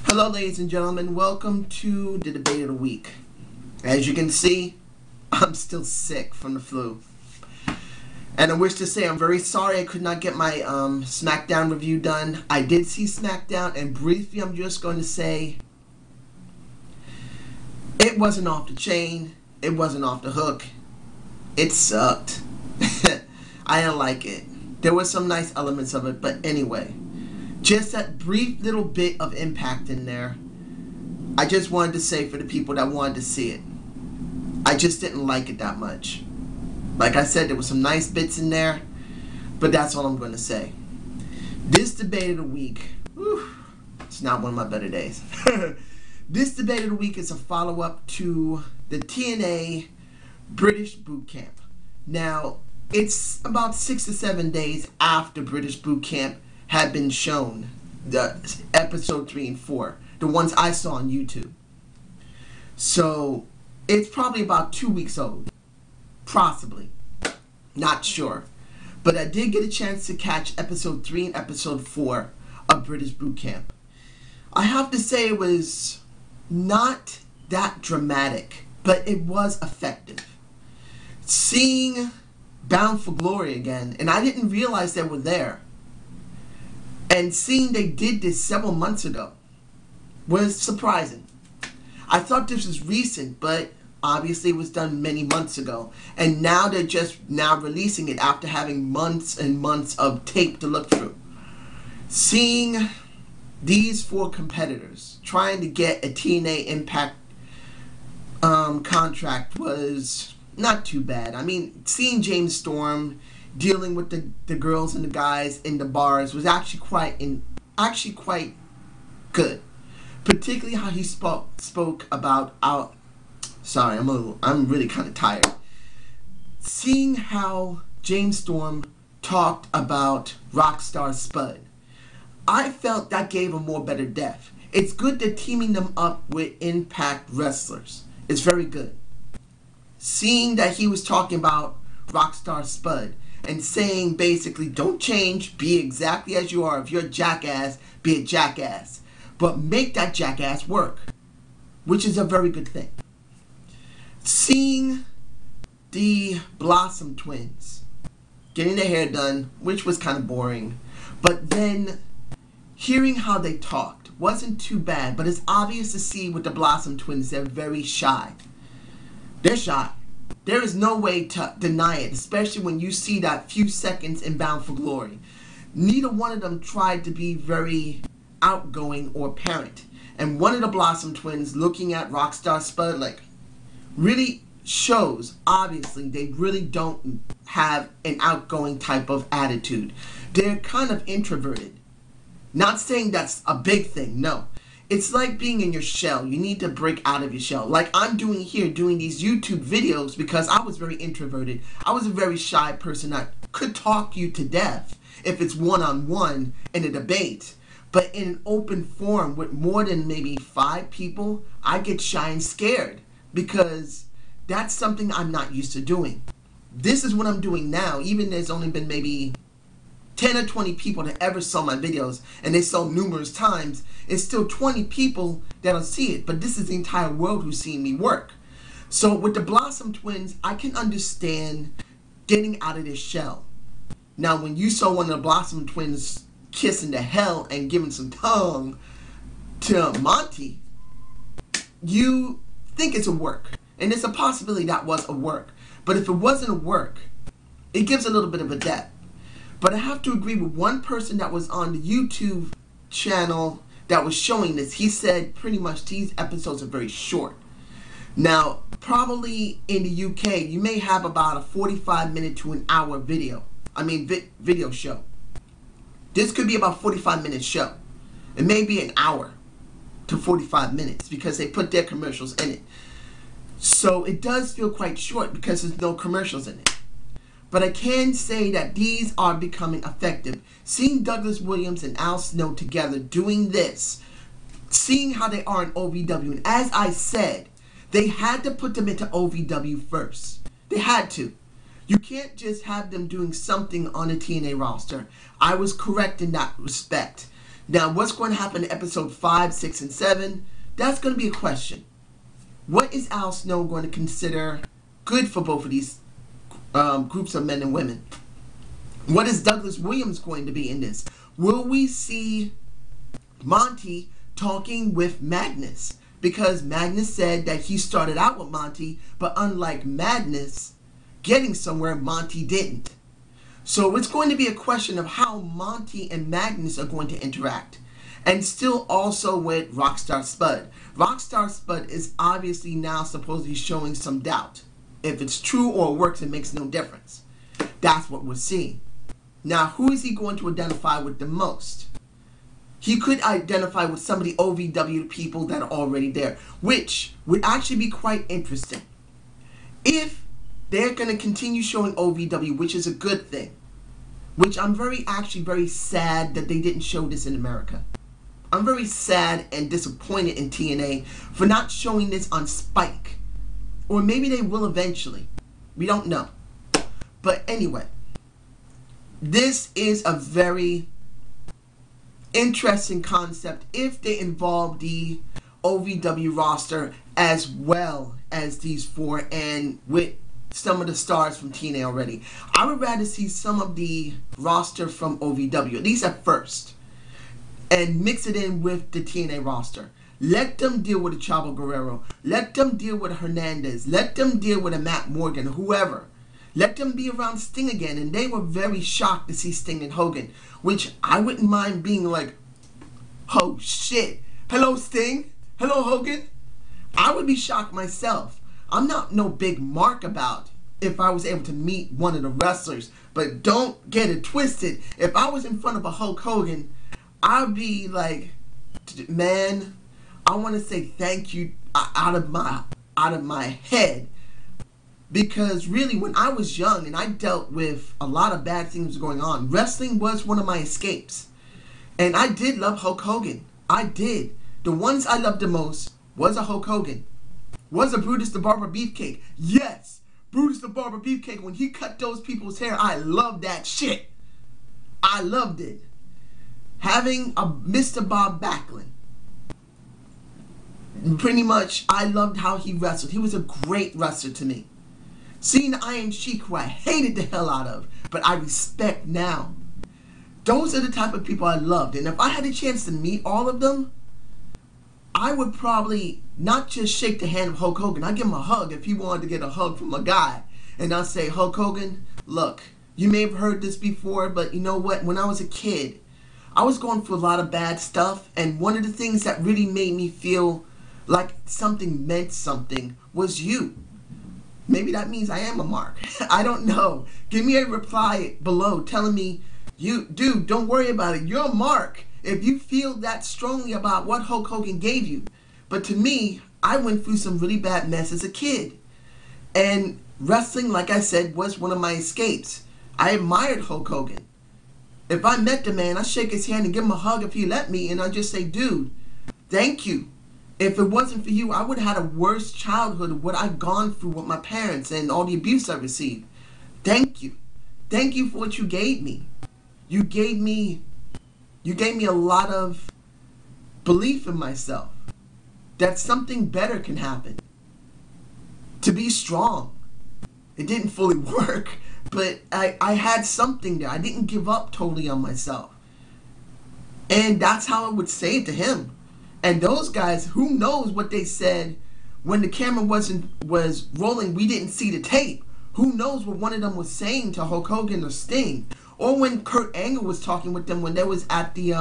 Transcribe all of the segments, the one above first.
Hello ladies and gentlemen, welcome to the debate of the week. As you can see, I'm still sick from the flu. And I wish to say I'm very sorry I could not get my SmackDown review done. I did see SmackDown, and briefly I'm just going to say it wasn't off the chain, it wasn't off the hook. It sucked. I didn't like it. There were some nice elements of it, but anyway. Just that brief little bit of impact in there. I just wanted to say for the people that wanted to see it. I just didn't like it that much. Like I said, there were some nice bits in there, but that's all I'm going to say. This debate of the week, it's not one of my better days. This debate of the week is a follow-up to the TNA British Boot Camp. Now, it's about 6 to 7 days after British Boot Camp had been shown, the episode 3 and 4, the ones I saw on YouTube. So it's probably about 2 weeks old, possibly, not sure. But I did get a chance to catch episode 3 and episode 4 of British Boot Camp. I have to say it was not that dramatic, but it was effective. Seeing Bound for Glory again, and I didn't realize they were there. And seeing they did this several months ago was surprising. I thought this was recent, but obviously it was done many months ago. And now they're just now releasing it after having months and months of tape to look through. Seeing these 4 competitors trying to get a TNA Impact contract was not too bad. I mean, seeing James Storm dealing with the girls and the guys in the bars was actually quite good. Particularly how he spoke about sorry, I'm really kind of tired. Seeing how James Storm talked about Rockstar Spud, I felt that gave a more better depth. It's good that teaming them up with Impact wrestlers. It's very good. Seeing that he was talking about Rockstar Spud and saying basically, don't change, be exactly as you are. If you're a jackass, be a jackass. But make that jackass work, which is a very good thing. Seeing the Blossom twins getting their hair done, which was kind of boring, but then hearing how they talked wasn't too bad, but it's obvious to see with the Blossom twins, they're very shy. They're shy. There is no way to deny it, especially when you see that few seconds in Bound for Glory. Neither one of them tried to be very outgoing or apparent. And one of the Blossom twins looking at Rockstar Spud like really shows, obviously, they really don't have an outgoing type of attitude. They're kind of introverted. Not saying that's a big thing, no. It's like being in your shell. You need to break out of your shell. Like I'm doing here, doing these YouTube videos because I was very introverted. I was a very shy person that could talk you to death if it's one-on-one in a debate. But in an open forum with more than maybe 5 people, I get shy and scared because that's something I'm not used to doing. This is what I'm doing now, even there's only been maybe 10 or 20 people that ever saw my videos, and they saw numerous times. It's still 20 people that'll see it, but this is the entire world who's seen me work. So with the Blossom twins, I can understand getting out of this shell. Now, when you saw one of the Blossom twins kissing the hell and giving some tongue to Monty, you think it's a work. And it's a possibility that was a work. But if it wasn't a work, it gives a little bit of a depth. But I have to agree with one person that was on the YouTube channel that was showing this. He said pretty much these episodes are very short. Now, probably in the UK, you may have about a 45-minute to an hour video. Video show. This could be about a 45-minute show. It may be an hour to 45 minutes because they put their commercials in it. So it does feel quite short because there's no commercials in it. But I can say that these are becoming effective. Seeing Douglas Williams and Al Snow together doing this, seeing how they are in OVW, and as I said, they had to put them into OVW first. They had to. You can't just have them doing something on a TNA roster. I was correct in that respect. Now, what's going to happen in episode 5, 6, and 7? That's going to be a question. What is Al Snow going to consider good for both of these groups of men and women? What is Douglas Williams going to be in this? Will we see Monty talking with Magnus? Because Magnus said that he started out with Monty, but unlike Magnus getting somewhere, Monty didn't. So it's going to be a question of how Monty and Magnus are going to interact. And still also with Rockstar Spud. Rockstar Spud is obviously now supposedly showing some doubt. If it's true or works, it makes no difference. That's what we're seeing. Now, who is he going to identify with the most? He could identify with some of the OVW people that are already there, which would actually be quite interesting. If they're going to continue showing OVW, which is a good thing, which I'm actually very sad that they didn't show this in America. I'm very sad and disappointed in TNA for not showing this on Spike. Or maybe they will eventually. We don't know. But anyway, this is a very interesting concept if they involve the OVW roster as well as these four and with some of the stars from TNA already. I would rather see some of the roster from OVW, at least at first, and mix it in with the TNA roster. Let them deal with a Chavo Guerrero. Let them deal with a Hernandez. Let them deal with a Matt Morgan, whoever. Let them be around Sting again. And they were very shocked to see Sting and Hogan, which I wouldn't mind being like, oh shit. Hello Sting. Hello Hogan. I would be shocked myself. I'm not no big mark about if I was able to meet one of the wrestlers. But don't get it twisted. If I was in front of a Hulk Hogan, I'd be like, man, I want to say thank you out of my head. Because really, when I was young and I dealt with a lot of bad things going on, wrestling was one of my escapes. And I did love Hulk Hogan. I did. The ones I loved the most was a Hulk Hogan. Was a Brutus the Barber Beefcake. Yes, Brutus the Barber Beefcake. When he cut those people's hair, I loved that shit. I loved it. Having a Mr. Bob Backlund. Pretty much, I loved how he wrestled. He was a great wrestler to me. Seeing the Iron Sheik, who I hated the hell out of, but I respect now. Those are the type of people I loved. And if I had a chance to meet all of them, I would probably not just shake the hand of Hulk Hogan. I'd give him a hug if he wanted to get a hug from a guy. And I'd say, Hulk Hogan, look, you may have heard this before, but you know what? When I was a kid, I was going through a lot of bad stuff. And one of the things that really made me feel like something meant something was you. Maybe that means I am a mark. I don't know. Give me a reply below telling me, dude, don't worry about it. You're a mark if you feel that strongly about what Hulk Hogan gave you. But to me, I went through some really bad mess as a kid. And wrestling, like I said, was one of my escapes. I admired Hulk Hogan. If I met the man, I'd shake his hand and give him a hug if he let me. And I'd just say, dude, thank you. If it wasn't for you, I would have had a worse childhood of what I've gone through with my parents and all the abuse I received. Thank you. Thank you for what you gave me. You gave me a lot of belief in myself. That something better can happen. To be strong. It didn't fully work, but I had something there. I didn't give up totally on myself. And that's how I would say it to him. And those guys, who knows what they said when the camera was rolling, we didn't see the tape. Who knows what one of them was saying to Hulk Hogan or Sting. Or when Kurt Angle was talking with them when they was at the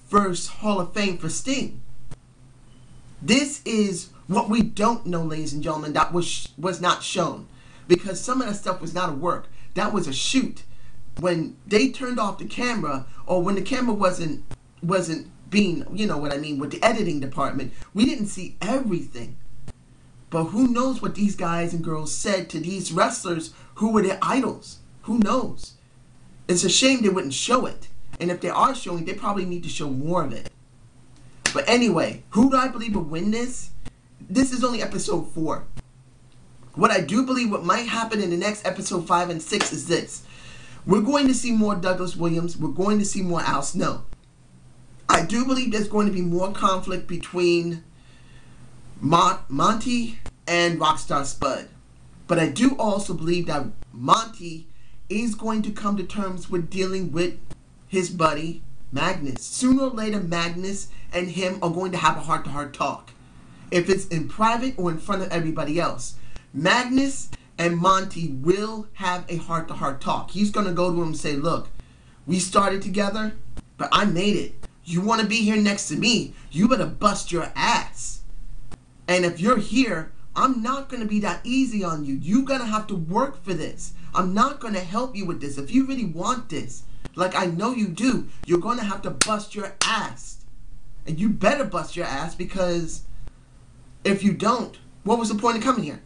first Hall of Fame for Sting. This is what we don't know, ladies and gentlemen, that was not shown. Because some of that stuff was not a work. That was a shoot. When they turned off the camera, or when the camera wasn't being, you know what I mean, with the editing department, we didn't see everything. But who knows what these guys and girls said to these wrestlers who were their idols? Who knows? It's a shame they wouldn't show it. And if they are showing, they probably need to show more of it. But anyway, who do I believe will win this? This is only episode 4. What I do believe what might happen in the next episode 5 and 6 is this. We're going to see more Douglas Williams. We're going to see more Al Snow. I do believe there's going to be more conflict between Monty and Rockstar Spud. But I do also believe that Monty is going to come to terms with dealing with his buddy Magnus. Sooner or later, Magnus and him are going to have a heart-to-heart talk. If it's in private or in front of everybody else, Magnus and Monty will have a heart-to-heart talk. He's going to go to him and say, look, we started together, but I made it. You want to be here next to me, you better bust your ass. And if you're here, I'm not going to be that easy on you. You're going to have to work for this. I'm not going to help you with this. If you really want this, like I know you do, you're going to have to bust your ass. And you better bust your ass, because if you don't, what was the point of coming here?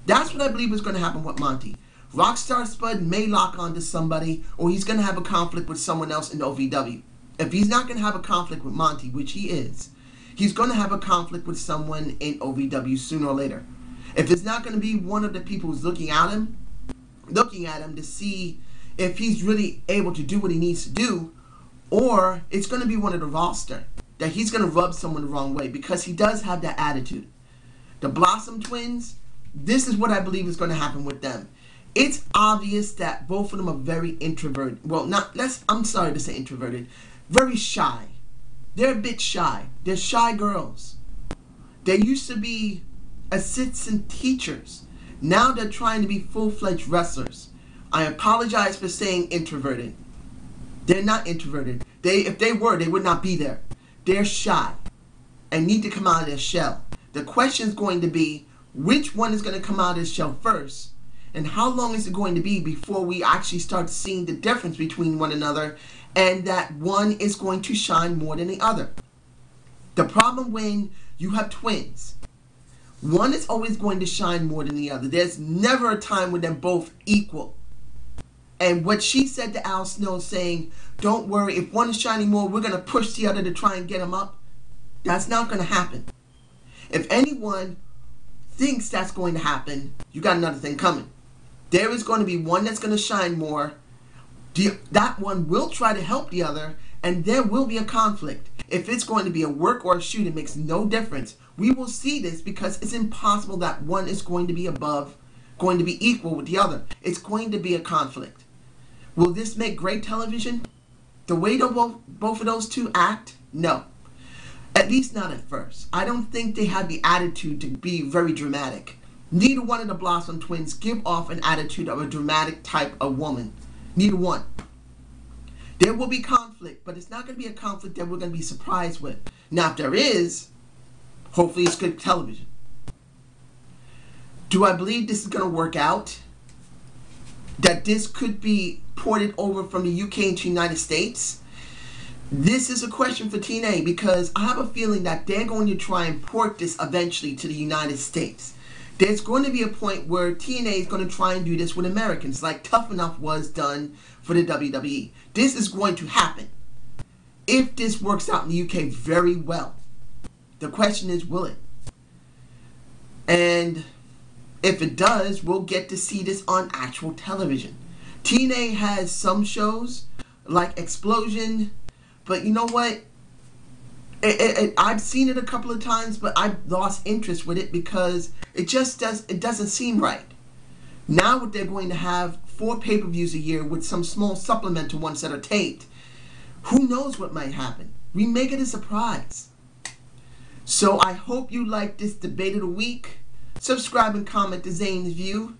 That's what I believe is going to happen with Monty. Rockstar Spud may lock onto somebody, or he's going to have a conflict with someone else in OVW. If he's not going to have a conflict with Monty, which he is, he's going to have a conflict with someone in OVW sooner or later. If it's not going to be one of the people who's looking at him to see if he's really able to do what he needs to do, or it's going to be one of the roster that he's going to rub someone the wrong way, because he does have that attitude. The Blossom Twins, this is what I believe is going to happen with them. It's obvious that both of them are very introverted. Well, I'm sorry to say introverted. Very shy. They're a bit shy. They're shy girls. They used to be assistant teachers. Now they're trying to be full-fledged wrestlers. I apologize for saying introverted. They're not introverted. If they were, they would not be there. They're shy and need to come out of their shell. The question is going to be, which one is going to come out of his shell first? And how long is it going to be before we actually start seeing the difference between one another, and that one is going to shine more than the other? The problem when you have twins, one is always going to shine more than the other. There's never a time when they're both equal. And what she said to Al Snow, saying, don't worry, if one is shining more, we're going to push the other to try and get him up. That's not going to happen. If anyone thinks that's going to happen, you got another thing coming. There is going to be one that's going to shine more. That one will try to help the other, and there will be a conflict. If it's going to be a work or a shoot, it makes no difference. We will see this, because it's impossible that one is going to be equal with the other. It's going to be a conflict. Will this make great television? The way both of those two act? No. At least not at first. I don't think they have the attitude to be very dramatic. Neither one of the Blossom Twins give off an attitude of a dramatic type of woman. Neither one. There will be conflict, but it's not going to be a conflict that we're going to be surprised with. Now, if there is, hopefully it's good television. Do I believe this is going to work out? That this could be ported over from the UK into the United States? This is a question for TNA, because I have a feeling that they're going to try and port this eventually to the United States. There's going to be a point where TNA is going to try and do this with Americans, like Tough Enough was done for the WWE. This is going to happen. If this works out in the UK very well. The question is, will it? And if it does, we'll get to see this on actual television. TNA has some shows like Explosion, but you know what? I've seen it a couple of times, but I've lost interest with it because it doesn't seem right. Now what they're going to have 4 pay-per-views a year with some small supplemental ones that are taped. Who knows what might happen? We make it a surprise. So I hope you like this debate of the week. Subscribe and comment to ZANE'S View.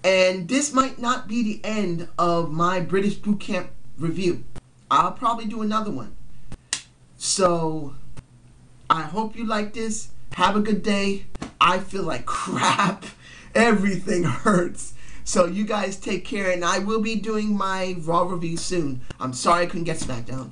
And this might not be the end of my British Boot Camp review. I'll probably do another one. So I hope you like this. Have a good day. I feel like crap. Everything hurts. So you guys take care, and I will be doing my Raw review soon. I'm sorry I couldn't get SmackDown.